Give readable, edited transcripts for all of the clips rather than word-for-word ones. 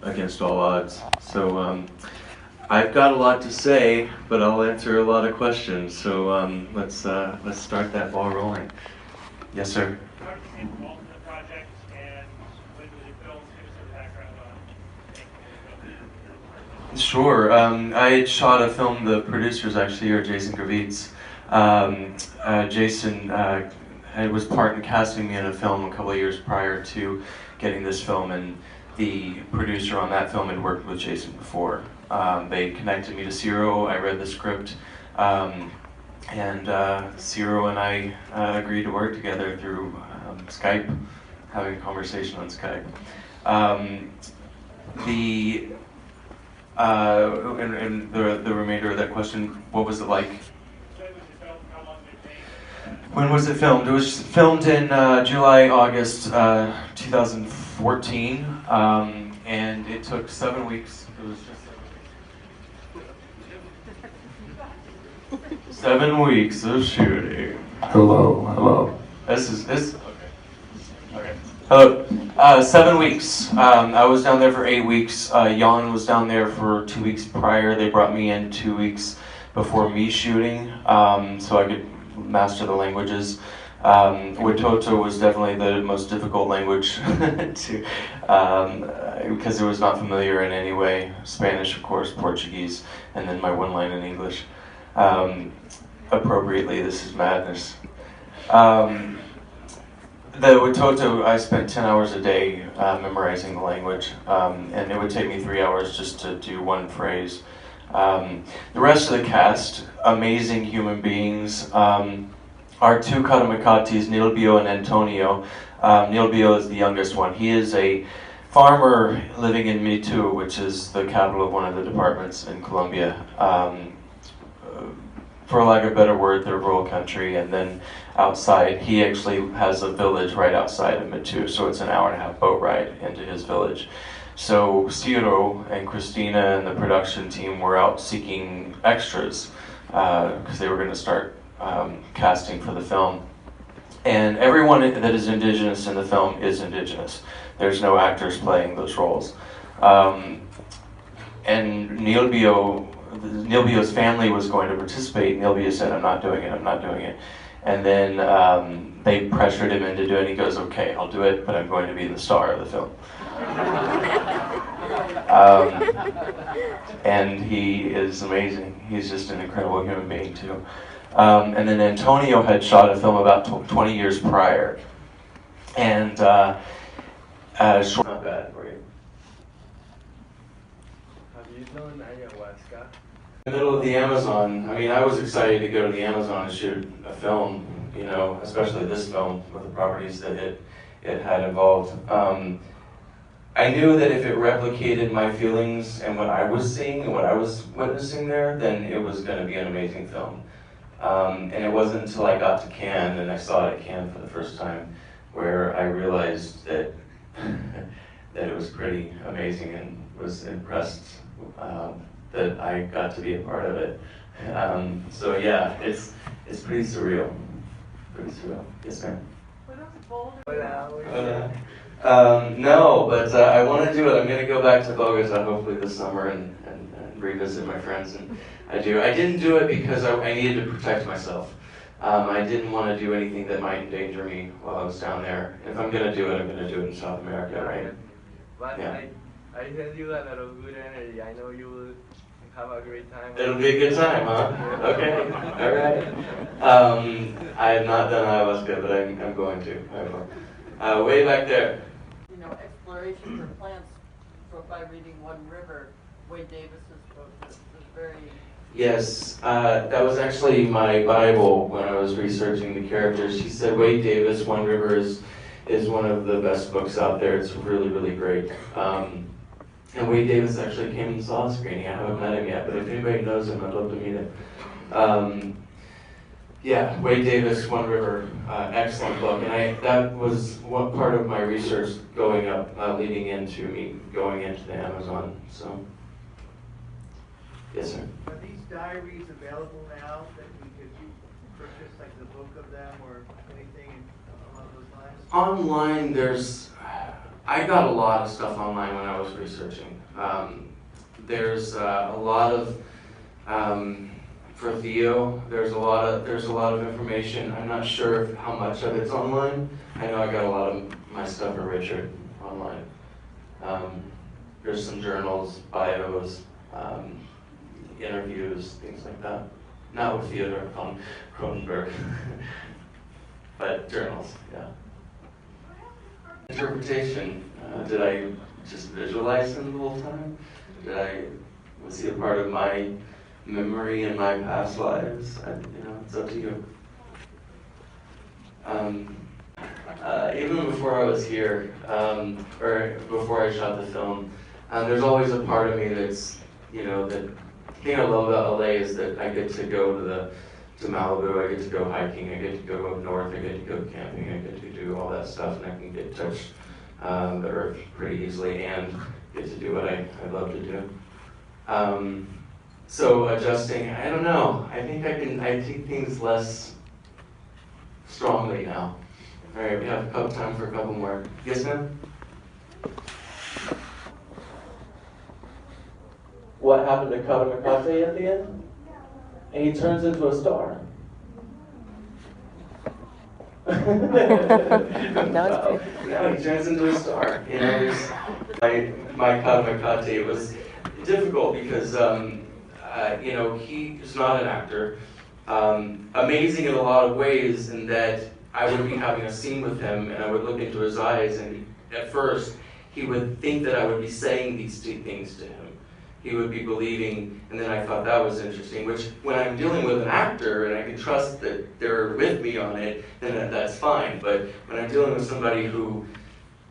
against all odds. So I've got a lot to say, but I'll answer a lot of questions. So let's start that ball rolling. Yes, sir. How did you get involved in the project, and when was it filmed? Give us some background on it. Sure. I had shot a film. The producers actually are Jason Gravitz. Jason was part in casting me in a film a couple of years prior to getting this film, and the producer on that film had worked with Jason before. They connected me to Ciro. I read the script, and Ciro and I agreed to work together through Skype, having a conversation on Skype. And the remainder of that question, what was it like? When was it filmed? It was filmed in July, August 2014, and it took 7 weeks. It was just 7 weeks of shooting. Hello. This is okay. Hello. 7 weeks. I was down there for 8 weeks. Jan was down there for 2 weeks prior. They brought me in 2 weeks before me shooting, so I could master the languages. Watoto was definitely the most difficult language to, because it was not familiar in any way. Spanish, of course, Portuguese, and then my one line in English. Appropriately, this is madness. The Watoto, I spent 10 hours a day memorizing the language, and it would take me 3 hours just to do one phrase. The rest of the cast, amazing human beings. Our two Karamakatis, Nilbio and Antonio. Nilbio is the youngest one. He is a farmer living in Mitu, which is the capital of one of the departments in Colombia. For lack of a better word, they're rural country, and then outside, he actually has a village right outside of Mitu, so it's an hour-and-a-half boat ride into his village. So Ciro and Christina and the production team were out seeking extras because they were going to start casting for the film. And everyone that is indigenous in the film is indigenous. There's no actors playing those roles. And Nilbio's family was going to participate. Nilbio said, I'm not doing it. And then they pressured him into doing it. He goes, okay, I'll do it, but I'm going to be the star of the film. And he is amazing. He's just an incredible human being too. And then Antonio had shot a film about 20 years prior. And not bad for you. Have you done ayahuasca? In the middle of the Amazon, I mean, I was excited to go to the Amazon and shoot a film, you know, especially this film with the properties that it had involved. I knew that if it replicated my feelings and what I was seeing and what I was witnessing there, then it was going to be an amazing film. And it wasn't until I got to Cannes and I saw it at Cannes for the first time where I realized that that it was pretty amazing and was impressed that I got to be a part of it. So yeah, it's pretty surreal. Yes, ma'am. No, but I want to do it. I'm going to go back to Bogota hopefully this summer and revisit my friends. And I didn't do it because I needed to protect myself. I didn't want to do anything that might endanger me while I was down there. If I'm going to do it, I'm going to do it in South America, right? But Yeah. I send you a lot of good energy. I know you will have a great time. It'll be a good time, huh? Okay, all right. I have not done ayahuasca, but I'm going to. I will. Way back there. You know, exploration for plants by reading One River, Wade Davis's book was very... Yes, that was actually my Bible when I was researching the characters. She said Wade Davis, One River is one of the best books out there. It's really, really great. And Wade Davis actually came and saw a screening. I haven't met him yet, but if anybody knows him, I'd love to meet him. Yeah, Wade Davis, One River, excellent book. And that was what part of my research going up, leading into me going into the Amazon. So, yes, sir. Are these diaries available now that we could purchase, like the book of them or anything along those lines? Online, there's I got a lot of stuff online when I was researching. There's a lot of for Theo. There's a lot of information. I'm not sure how much of it's online. I know I got a lot of my stuff for Richard online. There's some journals, bios, interviews, things like that. Not with Theodore von Cronenberg, but journals, yeah. Interpretation. Did I just visualize him the whole time? Was he a part of my memory in my past lives? It's up to you. Even before I was here, or before I shot the film, there's always a part of me that's, that the thing I love about LA is that I get to go to Malibu, I get to go hiking, I get to go up north, I get to go camping, I get to do all that stuff, and I can get to touch the earth pretty easily and get to do what I love to do. So adjusting, I don't know. I think I take things less strongly now. All right, we have time for a couple more. Yes, ma'am? What happened to Katamikate at the end? And he turns into a star. No, he turns into a star. My Katamikate was difficult because he is not an actor. Amazing in a lot of ways in that I would be having a scene with him and I would look into his eyes and at first he would think that I would be saying these two things to him. He would be believing, and then I thought that was interesting, which when I'm dealing with an actor and I can trust that they're with me on it, then that's fine. But when I'm dealing with somebody who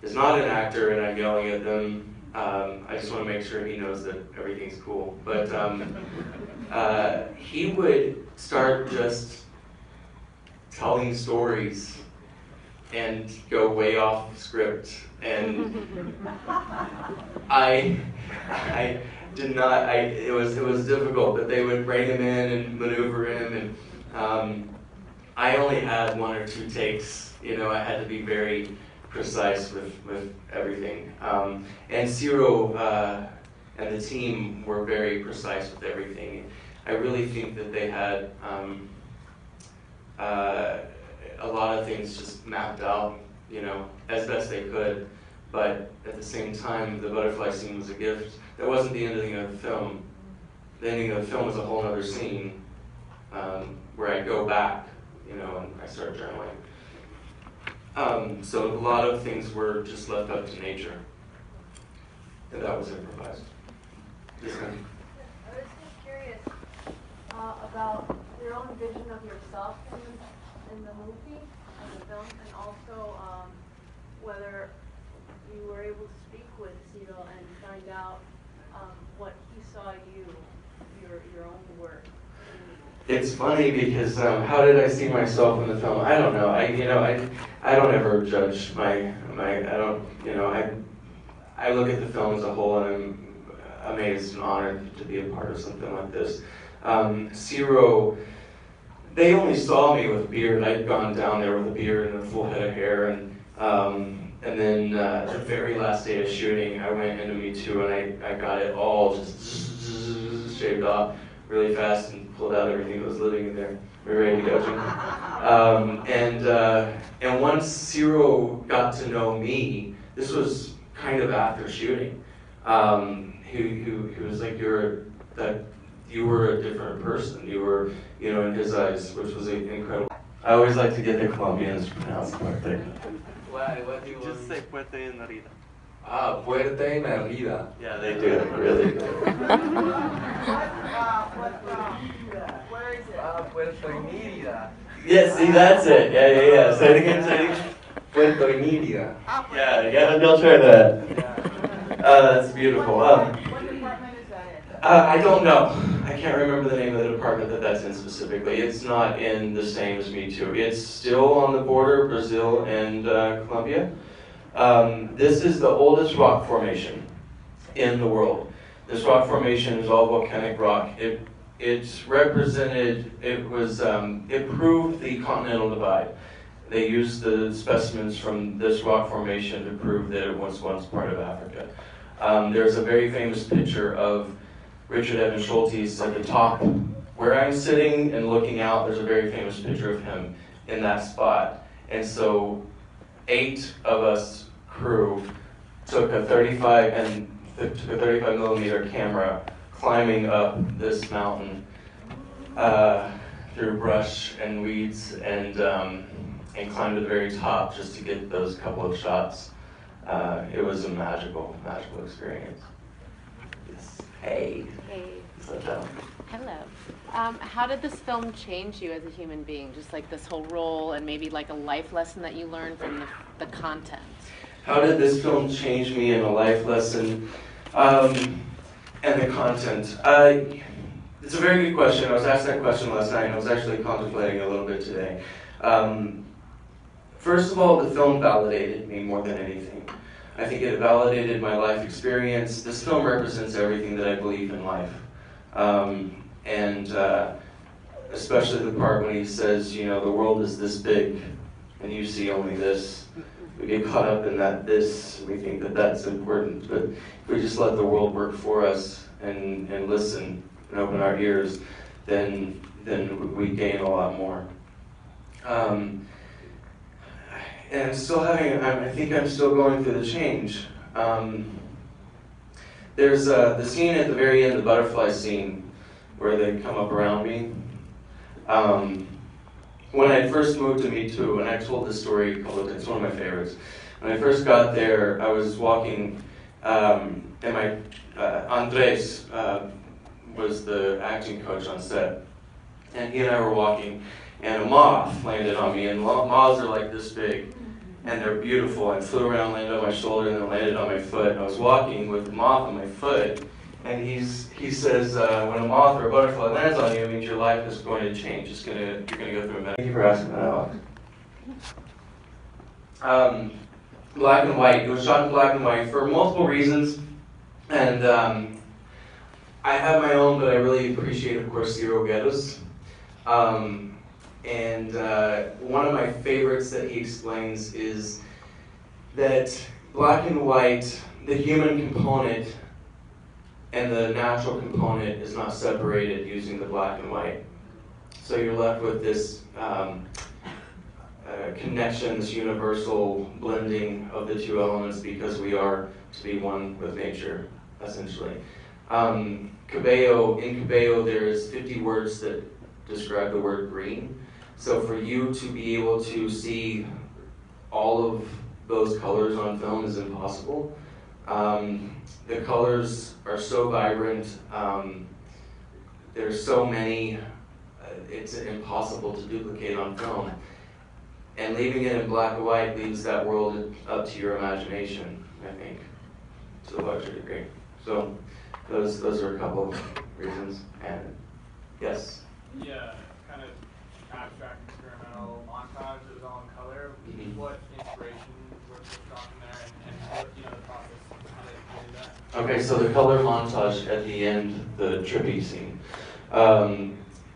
is not an actor and I'm yelling at them, I just want to make sure he knows that everything's cool. But he would start just telling stories and go way off script, and I did not. It was difficult, but they would bring him in and maneuver him, and I only had 1 or 2 takes. I had to be very precise with everything. And Ciro and the team were very precise with everything. I really think that they had a lot of things just mapped out, as best they could. But at the same time, the butterfly scene was a gift. That wasn't the ending of the film. The ending of the film was a whole other scene where I go back, and I start journaling. So a lot of things were just left up to nature, and that was improvised. Yes, ma'am. I was just curious about your own vision of yourself in the movie, in the film, and also whether you were able to speak with Ciro and find out what he saw your own work. It's funny because how did I see myself in the film? I don't know. I don't ever judge I look at the film as a whole and I'm amazed and honored to be a part of something like this. Ciro, they only saw me with beard. I'd gone down there with a beard and a full head of hair, and then the very last day of shooting, I went into Me Too and I got it all just shaved off really fast and pulled out everything that was living in there. We were ready to go, Jim. And once Ciro got to know me, this was kind of after shooting. He was like, you were a different person. You were, in his eyes, which was incredible. I always like to get the Colombians to pronounce Puerto. What do you want? Just say Puerta y Merida. Ah, Puerta y Merida. Yeah, they do, really. Where is it? Ah, Puerto y Merida. Yeah, see, that's it. Yeah. Say it again, Puerto y Merida. Yeah, they'll try that. Yeah. That's beautiful. What department is that in? I don't know. I can't remember the name of the department that's in specifically. It's not in the same as Me Too. It's still on the border, Brazil and Colombia. This is the oldest rock formation in the world. This rock formation is all volcanic rock. It proved the continental divide. They used the specimens from this rock formation to prove that it was once part of Africa. There's a very famous picture of Richard Evans Schultes at the top where I'm sitting and looking out. There's a very famous picture of him in that spot. And so 8 of us crew took a 35 millimeter camera climbing up this mountain through brush and weeds and climbed to the very top just to get those couple of shots. It was a magical experience. Yes. Hey. Hey. So, Hello. How did this film change you as a human being? Just like this whole role and maybe like a life lesson that you learned from the content? How did this film change me in a life lesson and the content? It's a very good question. I was asked that question last night and I was actually contemplating a little bit today. First of all, the film validated me more than anything. I think it validated my life experience. This film represents everything that I believe in life. Especially the part when he says, you know, the world is this big and you see only this. We get caught up in that this, we think that that's important, but if we just let the world work for us and listen and open our ears, then we gain a lot more. And still I think I'm still going through the change. There's the scene at the very end, the butterfly scene, where they come up around me. When I first moved to Me Too, and I told this story, it's one of my favorites. When I first got there, I was walking, and Andres was the acting coach on set, and he and I were walking, and a moth landed on me, and moths are like this big, and they're beautiful, and flew around, landed on my shoulder, and then landed on my foot, and I was walking with the moth on my foot, and he says, when a moth or a butterfly lands on you, it means your life is going to change. You're going to go through a meditation. Thank you for asking that, Alex. Black and white. It was shot in black and white for multiple reasons, and I have my own, but I really appreciate, of course, Ciro Guedes. And one of my favorites that he explains is that black and white, the human component and the natural component is not separated using the black and white. So you're left with this connection, this universal blending of the two elements because we are to be one with nature, essentially. Cabello, in Cabello there's 50 words that describe the word green. So for you to be able to see all of those colors on film is impossible. The colors are so vibrant, there's so many, it's impossible to duplicate on film. And leaving it in black and white leaves that world up to your imagination, I think, to a larger degree. So those are a couple of reasons. And yes? Yeah, kind of abstract experimental montage that was all in color. What inspiration was drawn from there and what, the process, how they did that? Okay, so the color montage at the end, the trippy scene.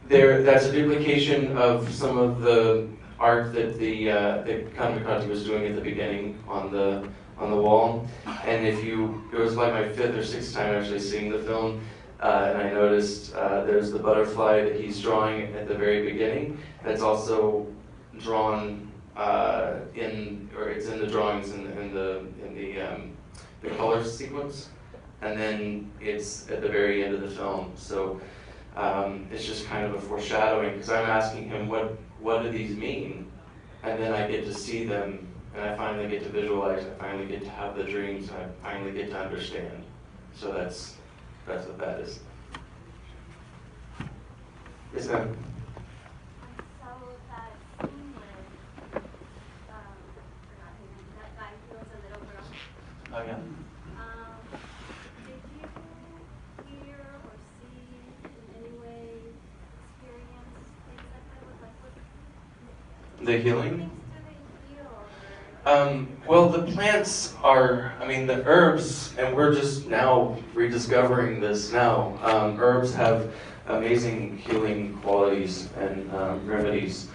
That's a duplication of some of the art that that Kanmakati was doing at the beginning on the wall. And it was like my 5th or 6th time actually seeing the film, and I noticed there's the butterfly that he's drawing at the very beginning. That's also drawn it's in the drawings in the color sequence, and then it's at the very end of the film. So it's just kind of a foreshadowing because I'm asking him what do these mean, and then I get to see them, and I finally get to visualize. I finally get to have the dreams. And I finally get to understand. So that's what that is. Yes, ma'am. I saw that scene where, that guy feels a little girl. Oh yeah. Did you hear or see in any way, experience things like that with The healing? things do they heal? Well, the plants are, the herbs, and we're just now rediscovering this now. Herbs have amazing healing qualities and remedies.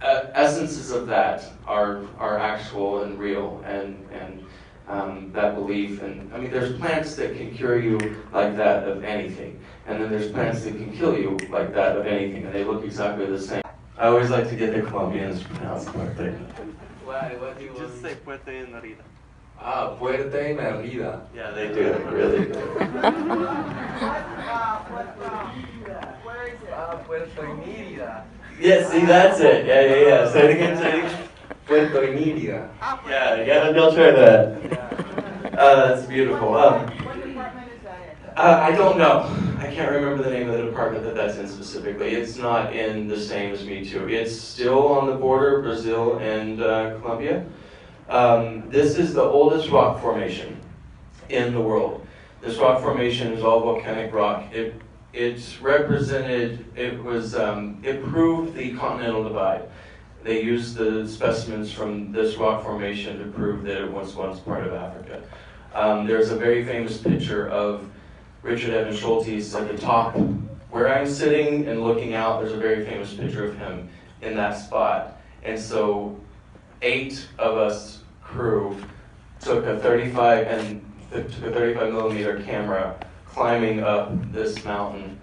essences of that are actual and real, and that belief. And I mean, there's plants that can cure you like that of anything, and then there's plants that can kill you like that of anything, and they look exactly the same. I always like to get the Colombians to pronounce Puerte. Why? What do you Just say Puerte en la vida. Ah, Puerte en la vida. Yeah, they do, really. Where is it? Ah, Puerto Inírida. Yeah, see, that's it. Yeah. Say it again, say it again. Puerto Inírida. Yeah, they'll try that. That's beautiful. What department is that in? I don't know. I can't remember the name of the department that's in specifically. It's not in the same as Me Too. It's still on the border of Brazil and Colombia. This is the oldest rock formation in the world. This rock formation is all volcanic rock. It represented, it proved the continental divide. They used the specimens from this rock formation to prove that it was once part of Africa. There's a very famous picture of Richard Evans Schultes at the top. Where I'm sitting and looking out, there's a very famous picture of him in that spot. And so 8 of us crew took a 35 millimeter camera climbing up this mountain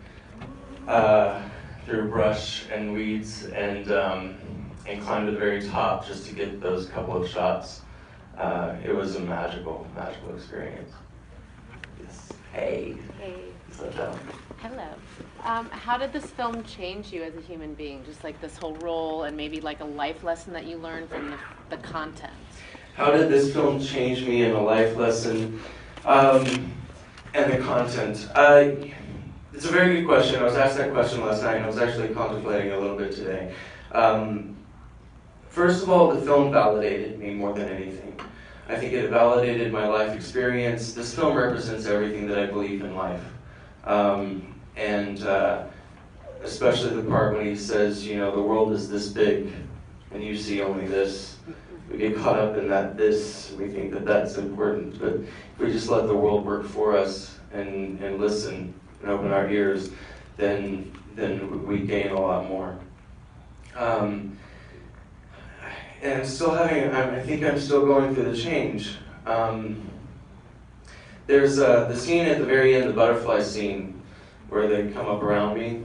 through brush and weeds, and climbed to the very top just to get those couple of shots. It was a magical experience. Yes. Hey. Hey. Sit down. Hello. How did this film change you as a human being? Just like this whole role and maybe like a life lesson that you learned from the content? How did this film change me in a life lesson and the content? It's a very good question. I was asked that question last night, and I was actually contemplating a little bit today. First of all, the film validated me more than anything. I think it validated my life experience. This film represents everything that I believe in life. Especially the part when he says, you know, the world is this big, and you see only this. We get caught up in that this, we think that that's important, but if we just let the world work for us and listen and open our ears, then we gain a lot more. And I'm still I think I'm still going through the change. There's the scene at the very end, the butterfly scene, where they come up around me.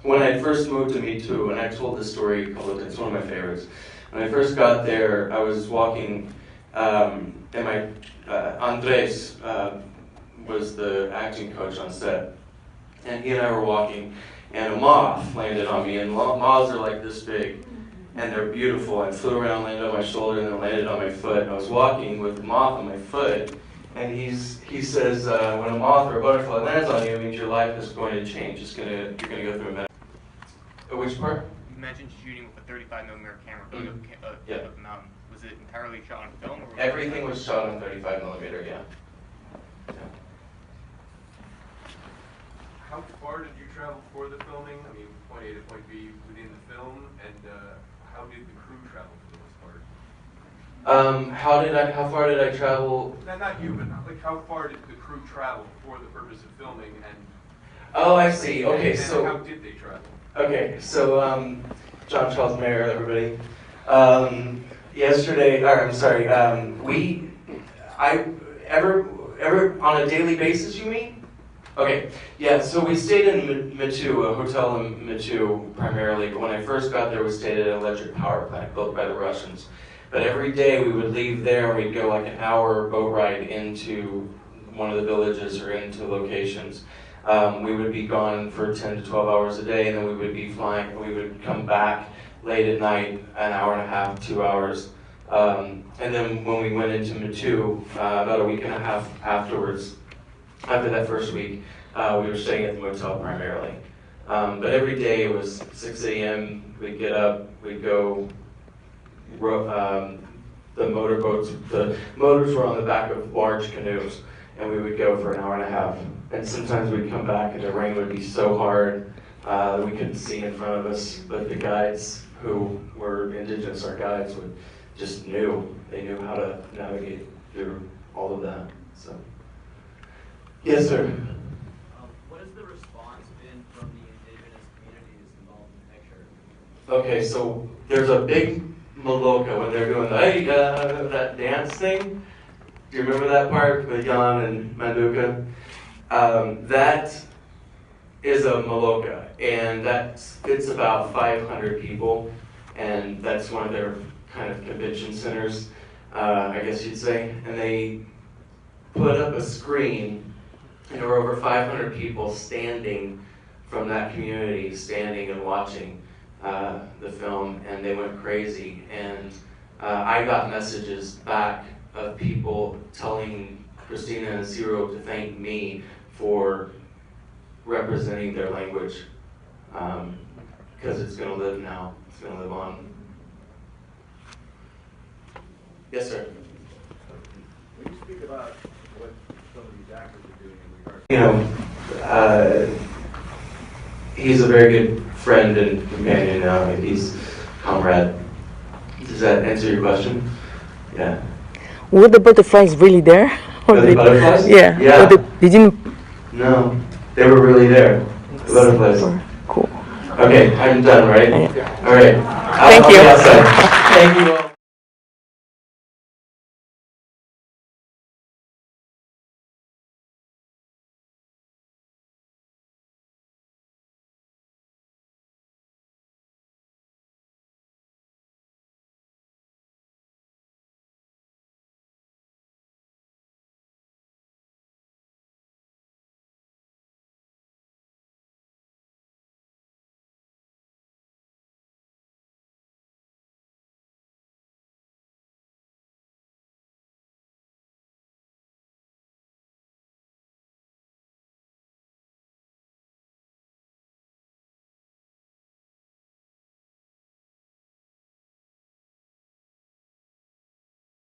When I first moved to Me Too, and I told this story a couple of times, it's one of my favorites. When I first got there, I was walking, and Andres was the acting coach on set, and he and I were walking, and a moth landed on me, and moths are like this big, and they're beautiful, and flew around, landed on my shoulder, and then landed on my foot, and I was walking with the moth on my foot, and he says, when a moth or a butterfly lands on you, it means your life is going to change. You're going to go through a meditation. Which part? You mentioned shooting with a 35mm camera going up the mountain. Was it entirely shot on film? Or Everything was shot on 35mm, yeah. How far did you travel for the filming? I mean, point A to point B within the film, and how did the crew travel for the most part? How far did I travel? Not you, but like how far did the crew travel for the purpose of filming, and Oh, I see. Okay, and so how did they travel? Okay, so John Charles Mayer, everybody. Yesterday, or I'm sorry, ever on a daily basis, you mean? Okay, yeah, so we stayed in Mitu, a hotel in Mitu primarily, but when I first got there, we stayed at an electric power plant built by the Russians. But every day we would leave there and we'd go like an hour boat ride into one of the villages or into locations. We would be gone for 10 to 12 hours a day, and then we would be flying. We would come back late at night, an hour and a half, 2 hours. And then when we went into Mitu, about a week and a half afterwards, after that first week, we were staying at the motel primarily. But every day it was 6 a.m., we'd get up, we'd go, the motorboats, the motors were on the back of large canoes, and we would go for an hour and a half. And sometimes we'd come back and the rain would be so hard that we couldn't see in front of us, but the guides who were indigenous, our guides, they knew how to navigate through all of that. So, yes, sir. What has the response been from the indigenous communities involved in the picture? Okay, so there's a big maloka when they're doing the hey, that dance thing. Do you remember that part with Jan and Manduka? That is a maloka, and it's about 500 people, and that's one of their kind of convention centers, I guess you'd say. And they put up a screen, and there were over 500 people standing from that community, standing and watching the film, and they went crazy. And I got messages back of people telling Christina and Ciro to thank me for representing their language, because it's going to live now. It's going to live on. Yes, sir. When you speak about what some of these actors are doing in regards He's a very good friend and companion now. He's comrade. Does that answer your question? Yeah. Were the butterflies really there? Were the butterflies? Yeah. Yeah. They didn't. No, they were really there. The butterflies. Cool. Okay, I'm done, right? Yeah. All right. Thank I'll you. be outside. Thank you all.